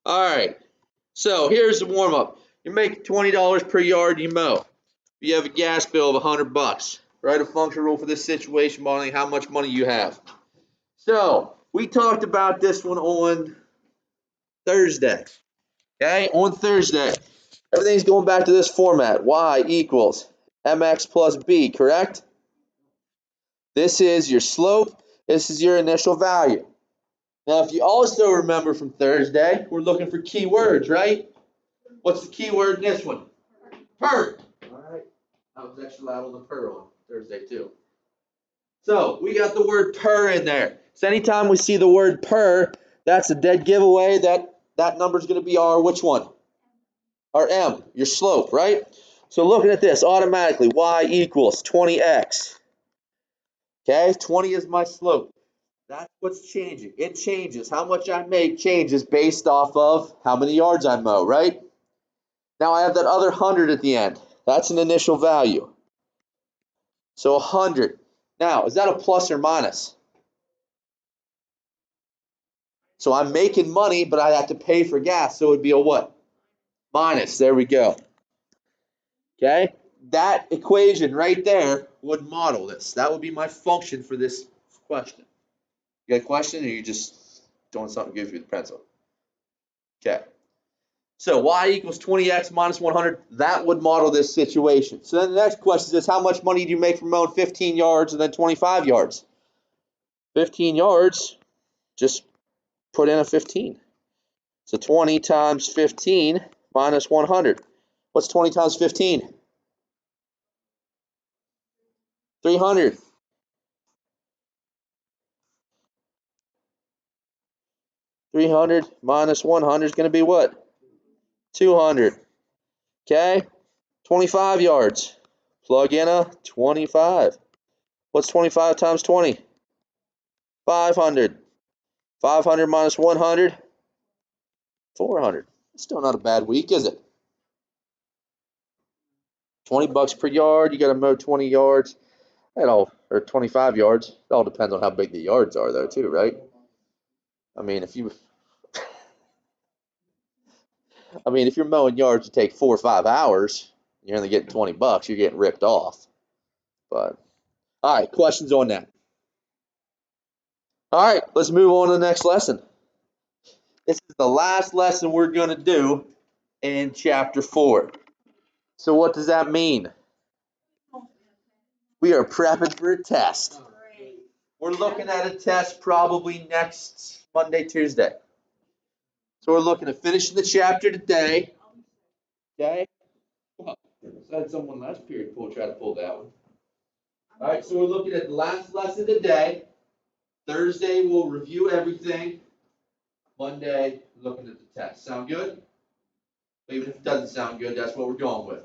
All right. So here's the warm up. You make $20 per yard you mow. You have a gas bill of $100. Write a function rule for this situation, modeling how much money you have. So we talked about this one on Thursday. Okay, on Thursday, everything's going back to this format. Y equals mx plus b, correct? This is your slope. This is your initial value. Now, if you also remember from Thursday, we're looking for keywords, right? What's the keyword in this one? Per. All right. I was extra loud on the per on Thursday too. So we got the word per in there. So anytime we see the word per, that's a dead giveaway that number is going to be our which one? Our m, your slope, right? So looking at this, automatically y equals 20x. Okay, 20 is my slope. That's what's changing. It changes. How much I make changes based off of how many yards I mow, right? Now I have that other 100 at the end. That's an initial value. So 100. Now, is that a plus or minus? So I'm making money, but I have to pay for gas, so it would be a what? Minus. There we go. Okay? That equation right there would model this. That would be my function for this question. You got a question, or you just doing something goofy with the pencil? Okay. So y equals 20x minus 100. That would model this situation. So then the next question is, how much money do you make from mowing 15 yards and then 25 yards? 15 yards, just put in a 15. So 20 times 15 minus 100. What's 20 times 15? 300. 300 minus 100 is going to be what? 200. Okay? 25 yards. Plug in a 25. What's 25 times 20? 500. 500 minus 100? 400. Still not a bad week, is it? 20 bucks per yard. You got to mow 20 yards. Or 25 yards. It all depends on how big the yards are, though, too, right? I mean, if you're mowing yards to take 4 or 5 hours, you're only getting 20 bucks. You're getting ripped off. But all right, questions on that? All right, let's move on to the next lesson. This is the last lesson we're going to do in chapter 4. So what does that mean? We are prepping for a test. We're looking at a test probably next Monday, Tuesday. So we're looking at finishing the chapter today. Okay? Well, I had someone last period try to pull that one. All right, so we're looking at the last lesson today. Thursday, we'll review everything. Monday, looking at the test. Sound good? Even if it doesn't sound good, that's what we're going with.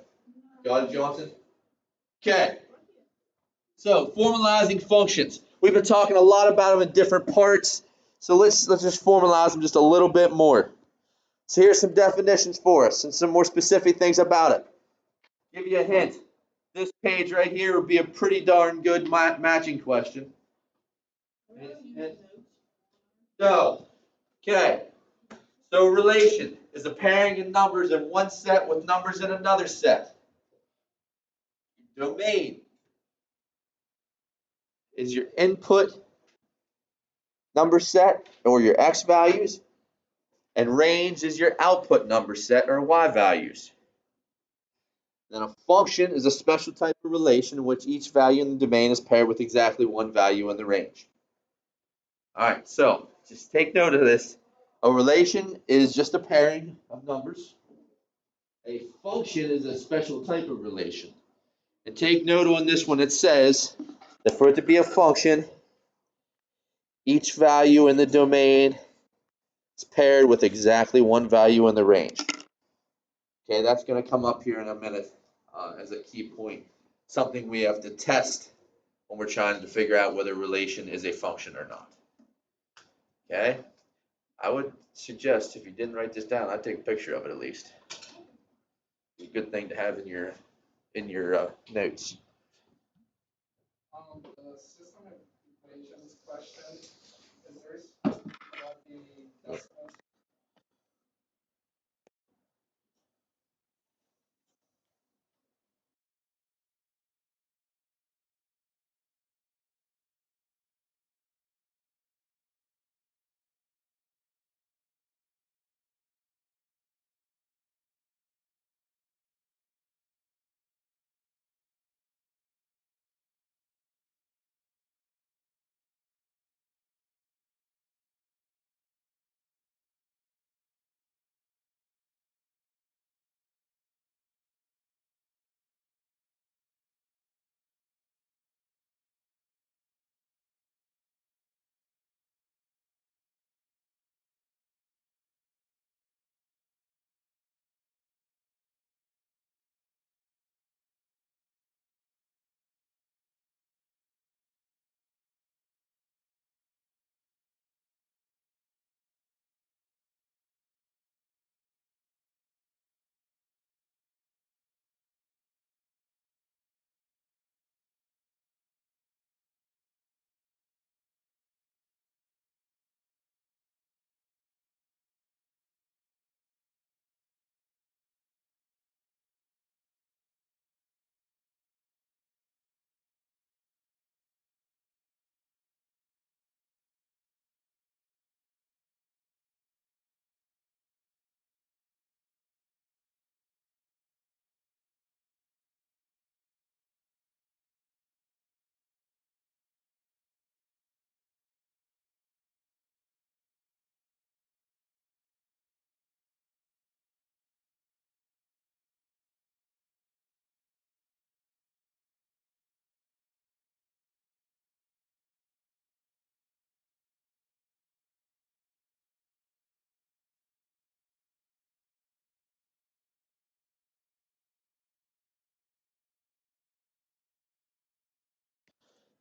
Got it, Johnson? Okay. So, formalizing functions. We've been talking a lot about them in different parts. So let's just formalize them just a little bit more. So here's some definitions for us and some more specific things about it. Give you a hint. This page right here would be a pretty darn good matching question. No. Okay. So relation is a pairing of numbers in one set with numbers in another set. Domain is your input number set or your x values, and range is your output number set or y values. Then a function is a special type of relation in which each value in the domain is paired with exactly one value in the range. All right, so just take note of this. A relation is just a pairing of numbers. A function is a special type of relation. And take note on this one, it says that for it to be a function, each value in the domain is paired with exactly one value in the range. Okay, that's going to come up here in a minute as a key point. Something we have to test when we're trying to figure out whether a relation is a function or not. Okay, I would suggest if you didn't write this down, I'd take a picture of it at least. It's a good thing to have in your notes. The system equations question, is there the decimals?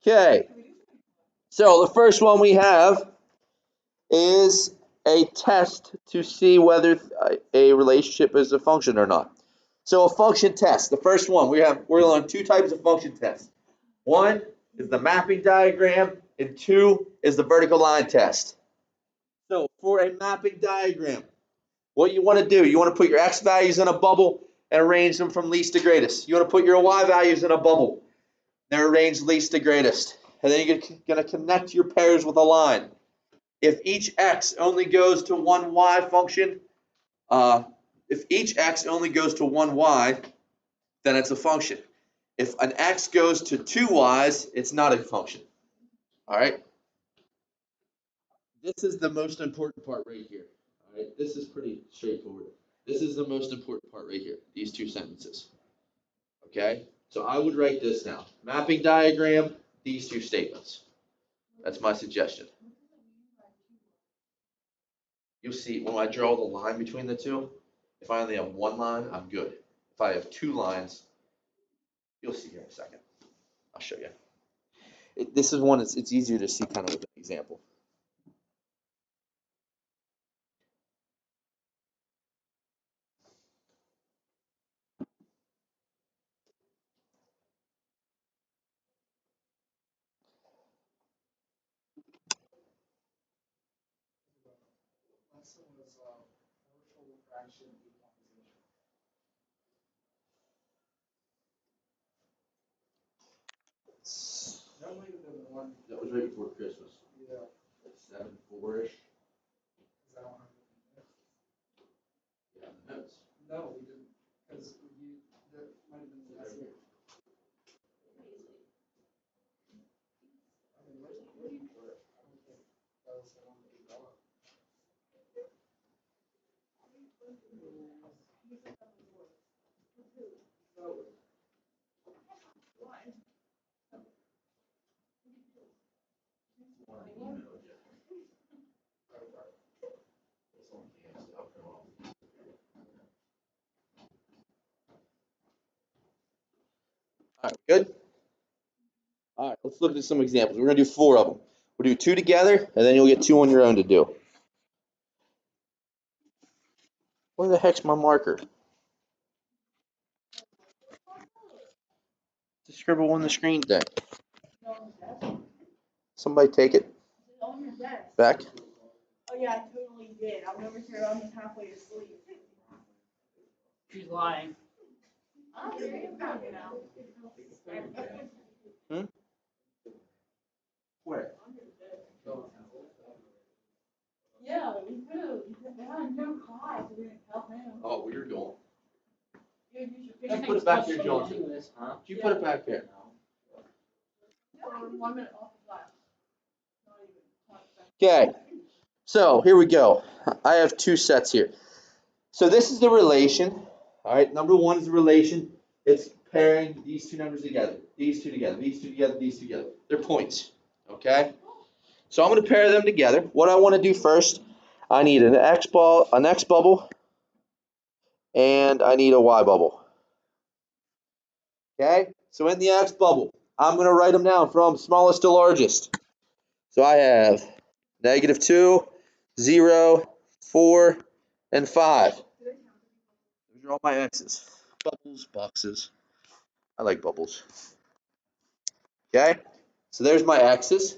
Okay, so the first one we have is a test to see whether a relationship is a function or not. So a function test, the first one, we're on two types of function tests. One is the mapping diagram, and two is the vertical line test. So for a mapping diagram, what you want to do, you want to put your x values in a bubble and arrange them from least to greatest. You want to put your y values in a bubble and arrange least to greatest. And then you're going to connect your pairs with a line. If each x only goes to one y function, if each x only goes to one y, then it's a function. If an x goes to two y's, it's not a function. All right? This is the most important part right here. All right? This is pretty straightforward. This is the most important part right here, these two sentences. Okay? So I would write this down. Mapping diagram, these two statements. That's my suggestion. You'll see when I draw the line between the two, if I only have one line, I'm good. If I have two lines, you'll see here in a second. I'll show you. This is one, it's easier to see kind of with an example. Lesson was partial fraction decomposition. That might have been one. That was right before Christmas. Yeah. 7-4-ish. Because I don't have the notes. Yeah, the notes. No, we didn't. Because that might have been the last year. I mean, where do you put it? I don't think that was the one that we got. So, All right, good? All right, let's look at some examples. We're going to do 4 of them. We'll do 2 together, and then you'll get 2 on your own to do. Where the heck's my marker? To scribble on the screen thing. Somebody take it. On your desk. Back. Oh yeah, I totally did. I was over here almost halfway asleep. She's lying. I'm serious about it now. Where? Yeah, we could. They had no class. We didn't tell him. Oh, where you're going. You use your Just picture. put it back there, John. Huh? You put it back there. For 1 minute off the class. Not even 20 seconds. Okay, so here we go. I have 2 sets here. So this is the relation. All right, number 1 is the relation. It's pairing these 2 numbers together. These 2 together. These 2 together. These 2 together. They're points. Okay. So I'm going to pair them together. What I want to do first, I need an X bubble, and I need a Y bubble. Okay. So in the X bubble, I'm going to write them down from smallest to largest. So I have -2, 0, 4, and 5. Those are all my X's. Bubbles, boxes. I like bubbles. Okay, so there's my X's.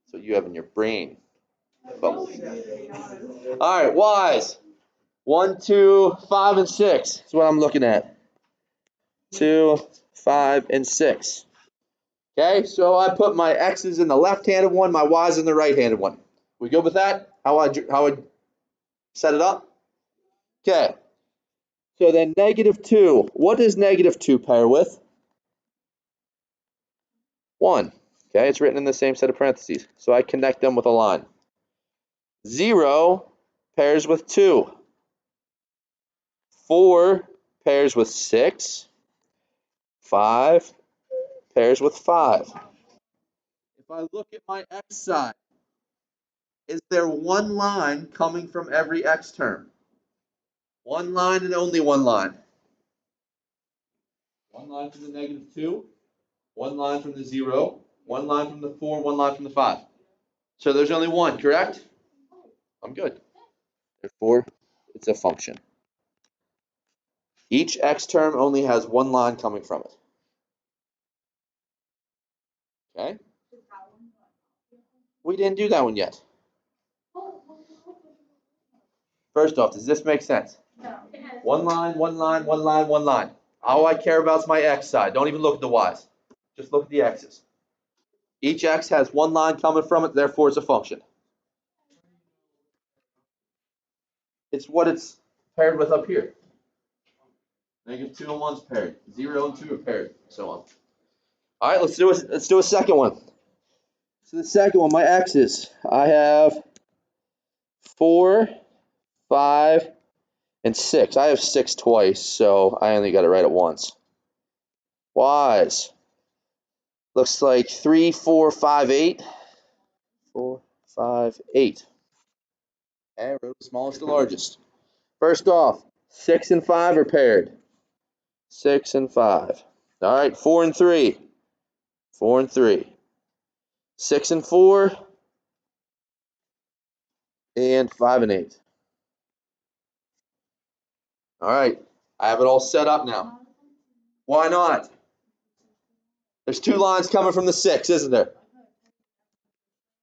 That's what you have in your brain. Bubbles. All right, Y's. 1, 2, 5, and 6. That's what I'm looking at. 2, 5, and 6. Okay, so I put my X's in the left-handed one, my Y's in the right-handed one. We good with that? How I set it up? Okay. So then -2. What does -2 pair with? 1. Okay, it's written in the same set of parentheses. So I connect them with a line. 0 pairs with 2. 4 pairs with 6. 5 pairs with 5. If I look at my X side, is there one line coming from every X term? One line and only one line. One line from the -2, one line from the 0, one line from the 4, one line from the 5. So there's only one, correct? I'm good. Therefore, it's a function. Each x term only has one line coming from it. Okay? We didn't do that one yet. First off, does this make sense? No. One line, one line, one line, one line. All I care about is my x side. Don't even look at the y's. Just look at the x's. Each x has one line coming from it, therefore it's a function. It's what it's paired with up here. -2 and 1 is paired. 0 and 2 are paired, so on. All right, let's do a second one. So the second one, my x's. I have 4, 5, and 6. I have 6 twice, so I only got it right at once. Y's. Looks like 3, 4, 5, 8. 4, 5, 8. Okay, wrote the smallest to largest. First off, 6 and 5 are paired. 6 and 5. All right, 4 and 3. 4 and 3. 6 and 4. And 5 and 8. All right, I have it all set up now. Why not? There's 2 lines coming from the 6, isn't there?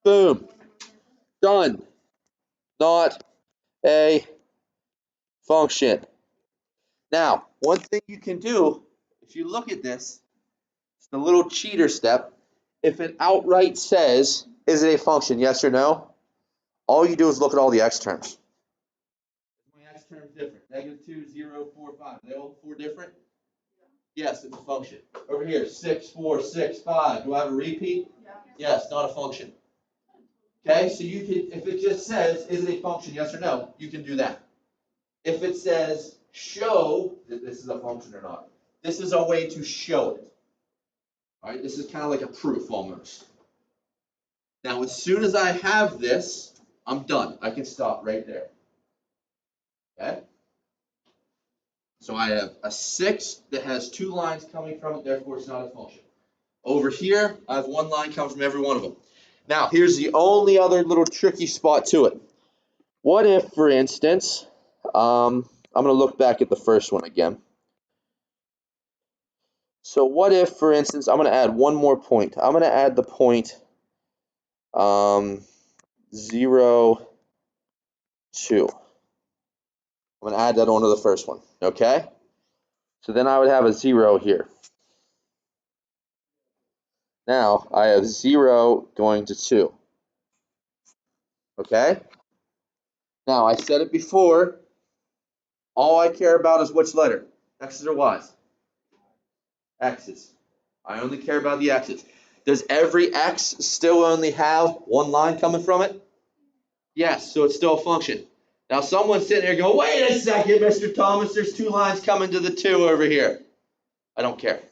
Boom. Done. Not a function. Now, one thing you can do, if you look at this, it's the little cheater step. If it outright says, is it a function, yes or no? All you do is look at all the x terms. My x terms different. -2, 0, 4, 5. Are they all 4 different? Yes, it's a function. Over here, 6, 4, 6, 5. Do I have a repeat? Yeah. Yes, not a function. Okay, so you can, if it just says, is it a function, yes or no, you can do that. If it says, show that this is a function or not, this is a way to show it. All right, this is kind of like a proof almost. Now, as soon as I have this, I'm done. I can stop right there. Okay? So I have a 6 that has 2 lines coming from it, therefore it's not a function. Over here, I have 1 line coming from every one of them. Now, here's the only other little tricky spot to it. What if, for instance, I'm going to look back at the first one again. So what if, for instance, I'm going to add one more point. I'm going to add the point 0, 2. I'm going to add that onto the first one, okay? So then I would have a 0 here. Now I have 0 going to 2. Okay? Now I said it before, all I care about is which letter? X's or Y's? X's. I only care about the X's. Does every X still only have 1 line coming from it? Yes, so it's still a function. Now someone's sitting here going, wait a second, Mr. Thomas, there's 2 lines coming to the 2 over here. I don't care.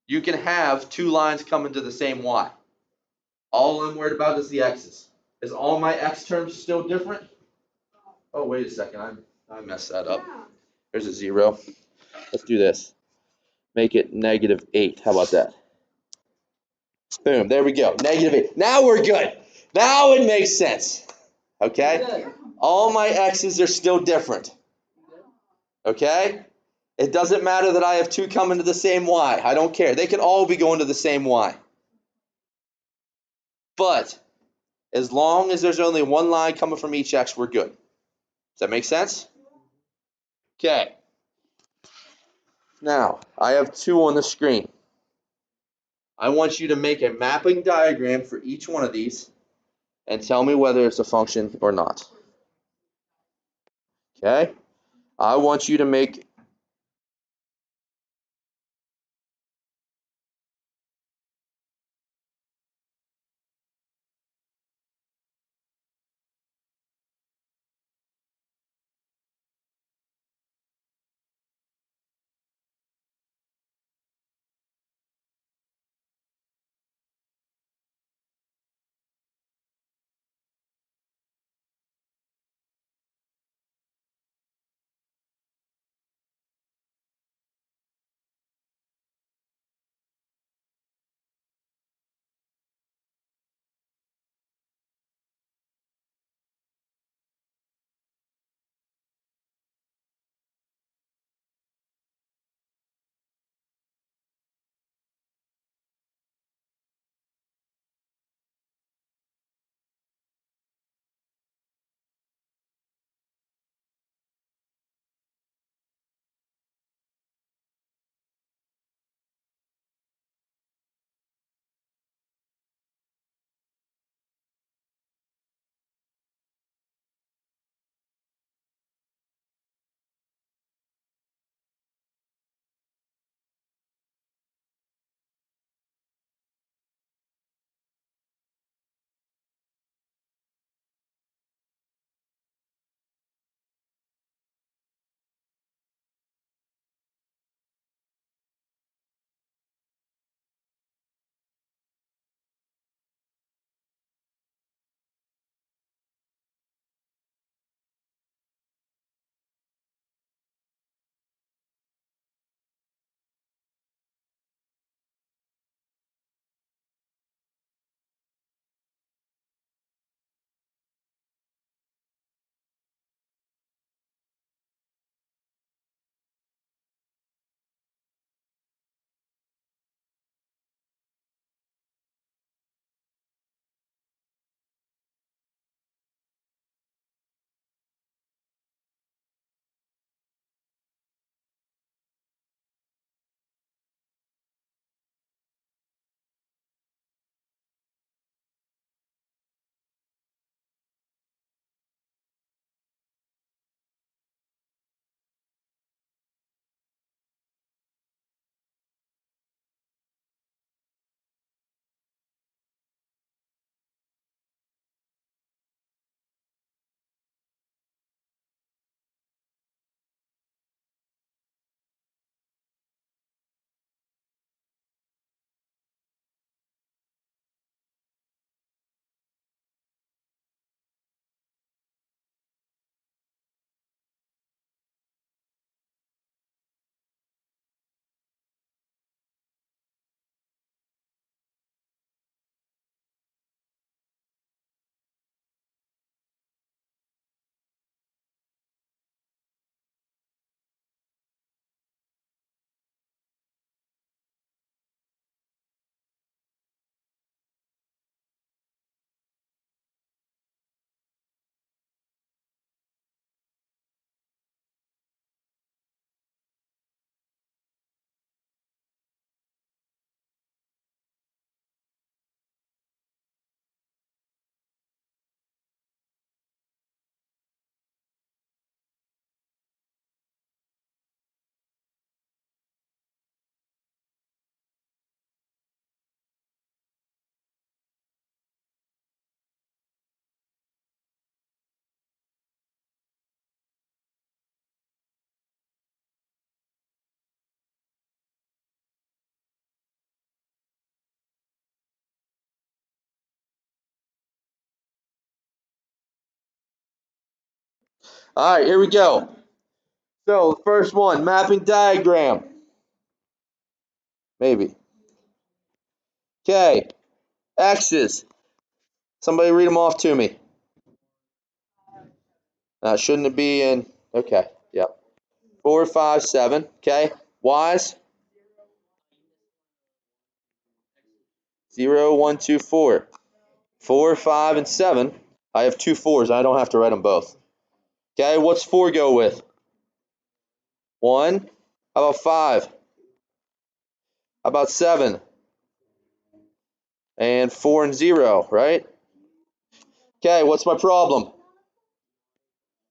You can have 2 lines coming to the same Y. All I'm worried about is the X's. Is all my X terms still different? Oh, wait a second, I messed that up. There's a 0. Let's do this. Make it -8. How about that? Boom, there we go. -8. Now we're good. Now it makes sense. Okay? All my X's are still different. Okay? It doesn't matter that I have 2 coming to the same Y. I don't care. They can all be going to the same Y. But as long as there's only 1 line coming from each X, we're good. Does that make sense? Okay. Now, I have 2 on the screen. I want you to make a mapping diagram for each one of these and tell me whether it's a function or not. Okay? I want you to make All right, here we go. So the first one, mapping diagram. Maybe. Okay, X's. Somebody read them off to me. Shouldn't it be in? Okay, yep. 4, 5, 7. Okay, Y's. 0, 1, 2, 4. 4, 5, and 7. I have two 4s. I don't have to write them both. Okay, what's 4 go with? 1. How about 5? How about 7? And 4 and 0, right? Okay, what's my problem?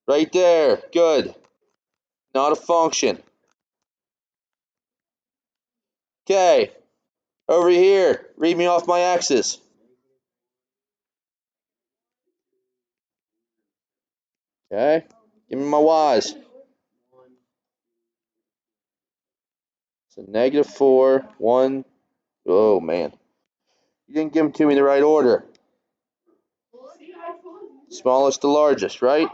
Right there. Good. Not a function. Okay, over here. Read me off my X's. Okay, give me my Y's. So -4, 1. Oh, man. You didn't give them to me in the right order. Smallest to largest, right?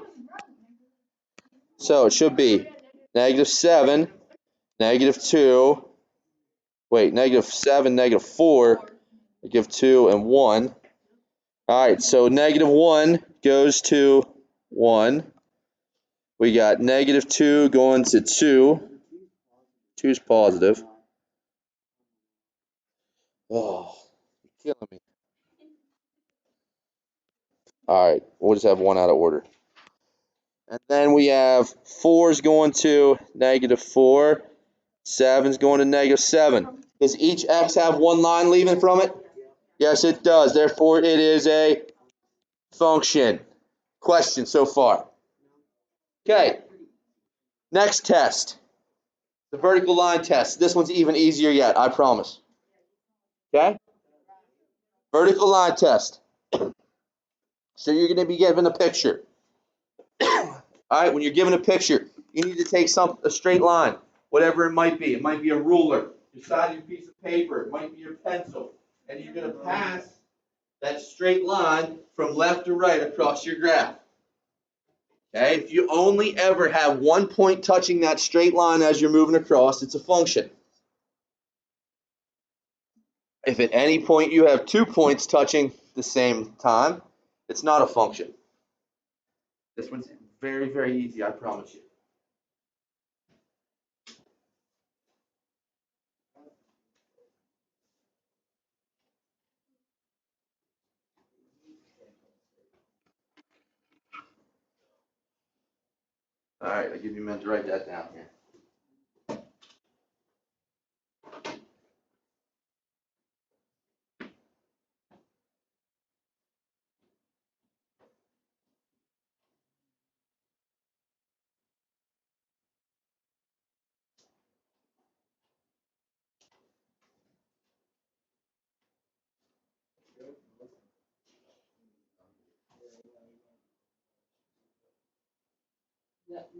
So it should be -7, -2. Wait, -7, -4, -2, and 1. All right, so -1 goes to 1. We got -2 going to 2. 2 is positive. Oh, you're killing me. All right, we'll just have 1 out of order. And then we have 4 is going to -4. 7 is going to -7. Does each X have 1 line leaving from it? Yes, it does. Therefore, it is a function. Question so far. Okay, next test. The vertical line test. This one's even easier yet, I promise. Okay? Vertical line test. So you're going to be given a picture. All right, when you're given a picture, you need to take a straight line, whatever it might be. It might be a ruler, beside your piece of paper. It might be your pencil. And you're going to pass that straight line from left to right across your graph. Okay, if you only ever have 1 point touching that straight line as you're moving across, it's a function. If at any point you have 2 points touching the same time, it's not a function. This one's very, very easy, I promise you. All right, I'll give you a minute to write that down here.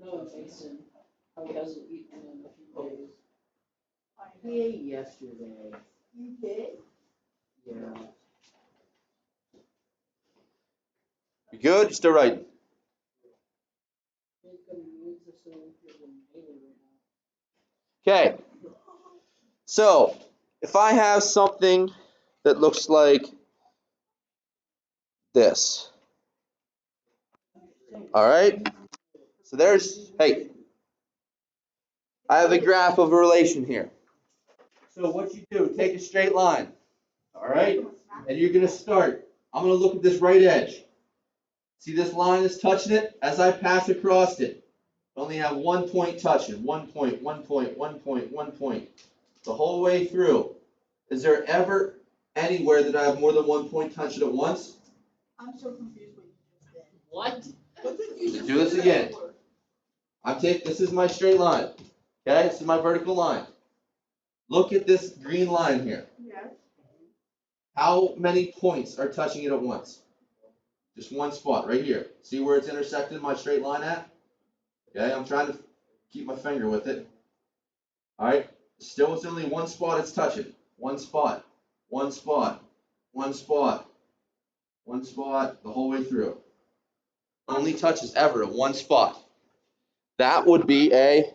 No, Jason, how he hasn't eaten in a few days. He ate yesterday. You did? Yeah. You good? You still writing? He's gonna use this one for the daily right now. Okay. So, if I have something that looks like this. All right? So hey, I have a graph of a relation here. So what you do, take a straight line. All right? And you're going to start. I'm going to look at this right edge. See this line is touching it? As I pass across it, I only have 1 point touching. 1 point, 1 point, 1 point, 1 point. The whole way through. Is there ever anywhere that I have more than 1 point touching at once? I'm so confused what you just did. What? What did you just Do this again. This is my straight line. Okay, this is my vertical line. Look at this green line here. Yes. How many points are touching it at once? Just one spot right here. See where it's intersecting my straight line at? Okay, I'm trying to keep my finger with it. All right, still it's only one spot it's touching. One spot, one spot, one spot, one spot, the whole way through. Only touches ever at one spot. That would be a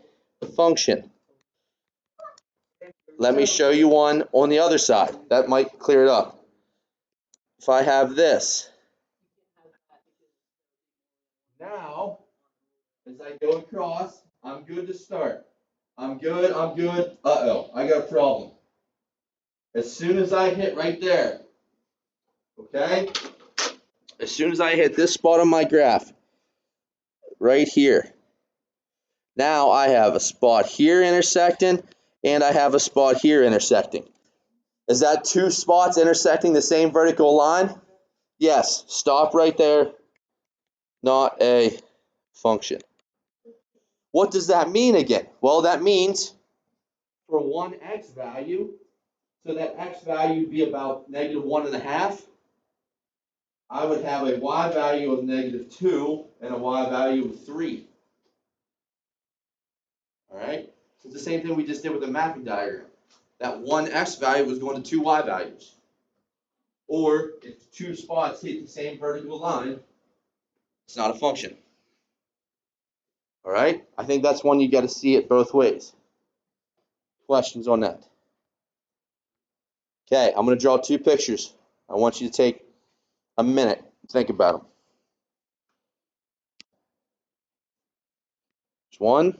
function. Let me show you one on the other side. That might clear it up. If I have this, now, as I go across, I'm good to start. I'm good. Uh-oh, I got a problem. As soon as I hit right there, okay? As soon as I hit this spot on my graph, right here, now I have a spot here intersecting, and I have a spot here intersecting. Is that two spots intersecting the same vertical line? Yes. Stop right there. Not a function. What does that mean again? Well, that means for one x value, so that x value would be about -1.5, I would have a y value of -2 and a y value of 3. All right? It's the same thing we just did with the mapping diagram. That one x value was going to two y values. Or if two spots hit the same vertical line, it's not a function. All right? I think that's one you got to see it both ways. Questions on that? Okay, I'm going to draw two pictures. I want you to take a minute and think about them. There's one.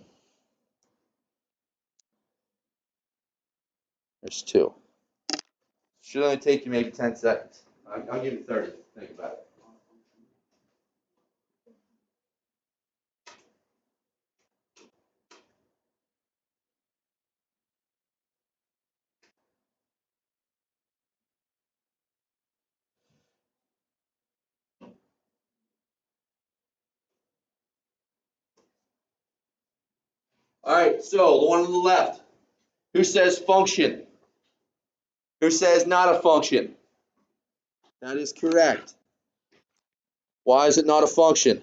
There's two. Should only take you maybe 10 seconds. I'll give you 30. Think about it. All right, so the one on the left. Who says function? Who says not a function? That is correct. Why is it not a function?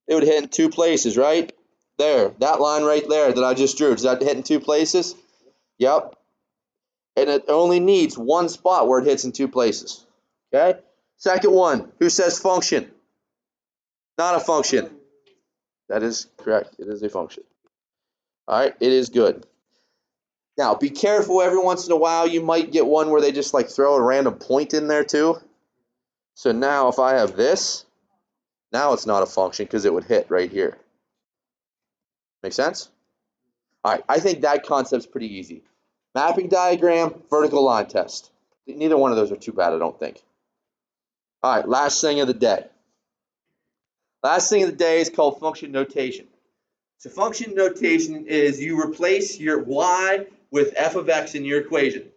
It would hit in two places, right? There, that line right there that I just drew. Does that hit in two places? Yep. And it only needs one spot where it hits in two places. Okay? Second one. Who says function? Not a function. That is correct. It is a function. All right, it is good. Now, be careful. Every once in a while, you might get one where they just like throw a random point in there too. So now if I have this, now it's not a function because it would hit right here. Make sense? All right, I think that concept's pretty easy. Mapping diagram, vertical line test. Neither one of those are too bad, I don't think. All right, last thing of the day. Last thing of the day is called function notation. So function notation is you replace your y with f of x in your equation.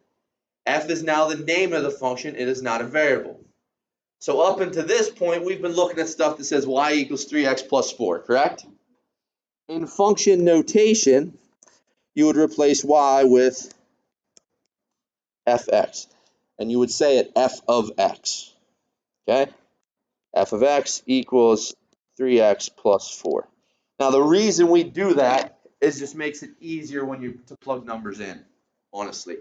F is now the name of the function. It is not a variable. So up until this point, we've been looking at stuff that says y equals 3x plus 4, correct? In function notation, you would replace y with fx. And you would say it f of x. Okay? F of x equals 3x plus 4. Now, the reason we do that is just makes it easier when you to plug numbers in, honestly.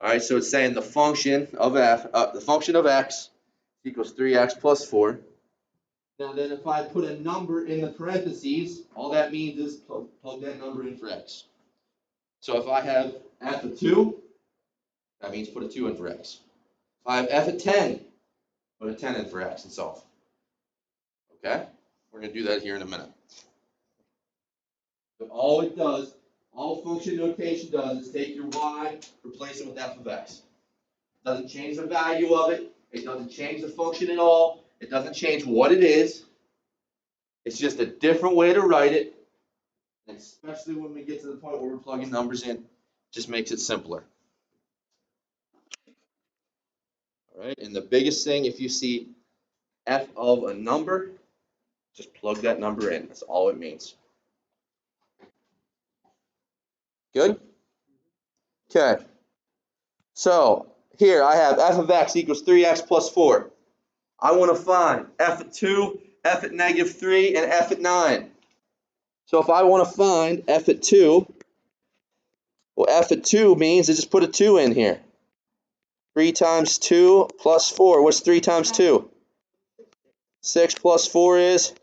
All right, so it's saying the function of x equals 3x plus 4. Now then, if I put a number in the parentheses, all that means is plug that number in for x. So if I have f of 2, that means put a 2 in for x. If I have f of 10, put a 10 in for x and solve. Okay? We're going to do that here in a minute. But all it does, all function notation does is take your y, replace it with f of x. It doesn't change the value of it. It doesn't change the function at all. It doesn't change what it is. It's just a different way to write it. And especially when we get to the point where we're plugging numbers in, just makes it simpler. All right, and the biggest thing, if you see f of a number, just plug that number in. That's all it means. Good? Okay. So here I have f of x equals 3x plus 4. I want to find f at 2, f at -3, and f at 9. So if I want to find f at 2, well, f at 2 means I just put a 2 in here. 3 times 2 plus 4. What's 3 times 2? 6 plus 4 is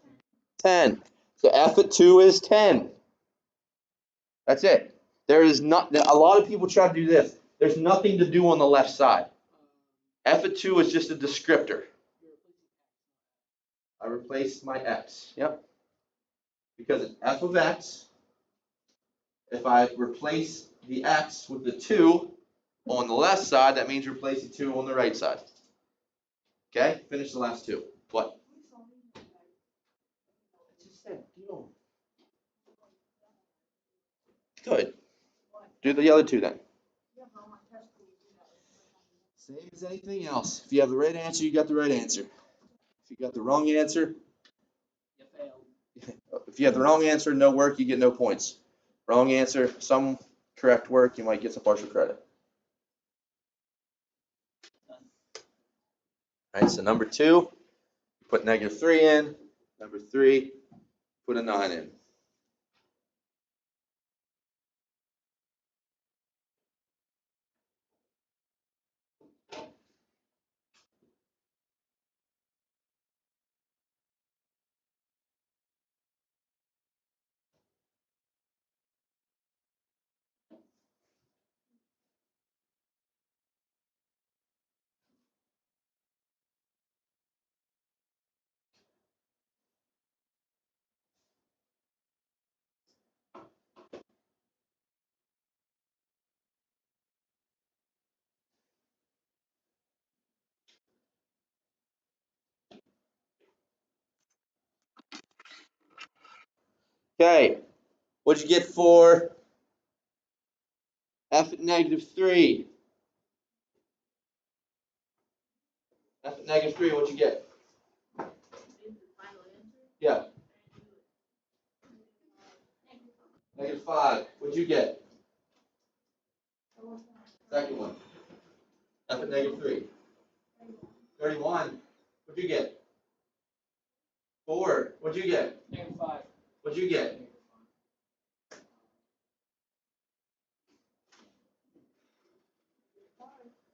10. So f at 2 is 10. That's it. There is not. A lot of people try to do this. There's nothing to do on the left side. F at 2 is just a descriptor. I replaced my x. Yep. Because it's f of x. If I replace the x with the 2 on the left side, that means replace the 2 on the right side. Okay? Finish the last two. What? I just said, do. Good. Do the other two then. Same as anything else. If you have the right answer, you got the right answer. If you got the wrong answer, You failed. if you have the wrong answer, no work, you get no points. Wrong answer, some correct work, you might get some partial credit. All right, so number 2, put -3 in. Number 3, put a 9 in. Okay, what'd you get for f at -3? F at -3, what'd you get? Yeah. -5. What'd you get? Second one. F at -3. 31. What'd you get? 4. What'd you get? -5. What'd you get?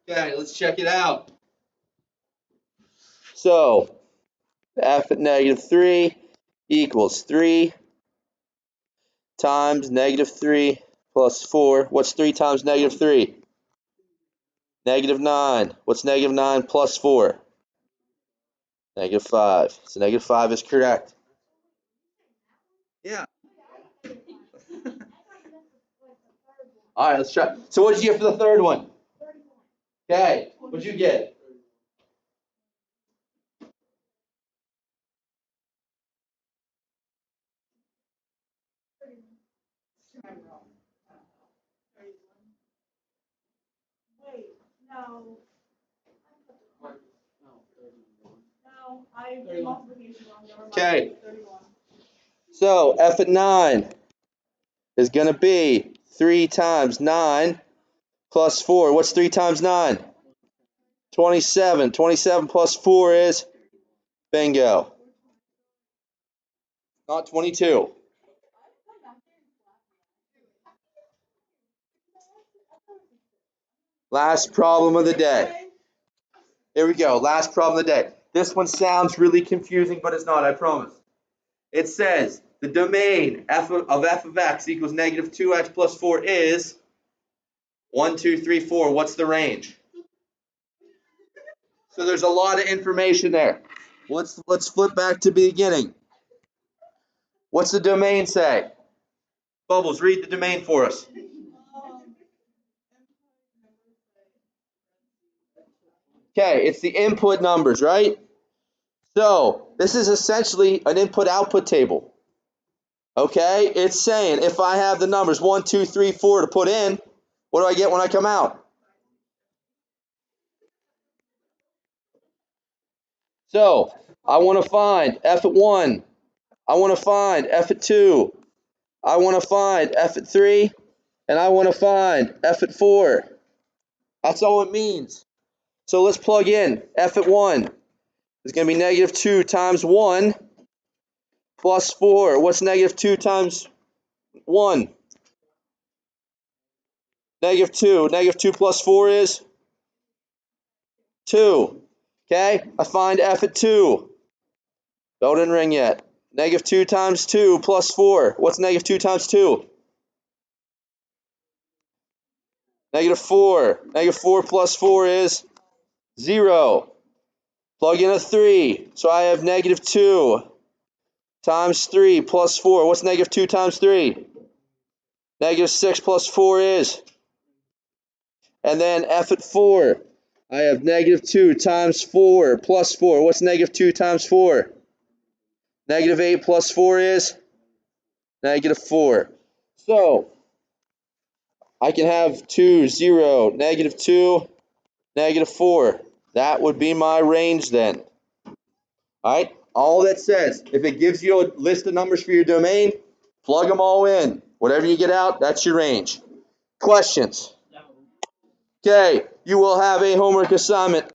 Okay, let's check it out. So, f at -3 equals 3 times -3 plus 4. What's 3 times -3? -9. What's -9 plus 4? -5. So -5 is correct. Yeah. All right, let's try. So what'd you get for the third one? Okay, what'd you get? Wait, no. No, I did 31. multiplication wrong. Never mind. Okay. 31. So f at 9 is going to be 3 times 9 plus 4. What's 3 times 9? 27. 27 plus 4 is? Bingo. Not 22. Last problem of the day. Here we go. Last problem of the day. This one sounds really confusing, but it's not, I promise. It says the domain f of x equals -2x plus 4 is 1, 2, 3, 4. What's the range? So there's a lot of information there. Let's flip back to the beginning. What's the domain say? Bubbles, read the domain for us. Okay, it's the input numbers, right? So this is essentially an input-output table. Okay, it's saying if I have the numbers 1, 2, 3, 4 to put in, what do I get when I come out? So I want to find f at 1. I want to find f at 2. I want to find f at 3. And I want to find f at 4. That's all it means. So let's plug in f at 1. It's going to be -2 times 1 plus 4. What's -2 times 1? -2. -2 plus 4 is 2. Okay, I find f at 2. Bell didn't ring yet. Negative 2 times 2 plus 4. What's negative 2 times 2? Negative 4. Negative 4 plus 4 is 0. Plug in a 3. So I have negative 2 times 3 plus 4. What's negative 2 times 3? Negative 6 plus 4 is. And then F at 4. I have negative 2 times 4 plus 4. What's negative 2 times 4? Negative 8 plus 4 is negative 4. So I can have 2, 0, negative 2, negative 4. That would be my range then. All right? All that says, if it gives you a list of numbers for your domain, plug them all in. Whatever you get out, that's your range. Questions? Okay, you will have a homework assignment.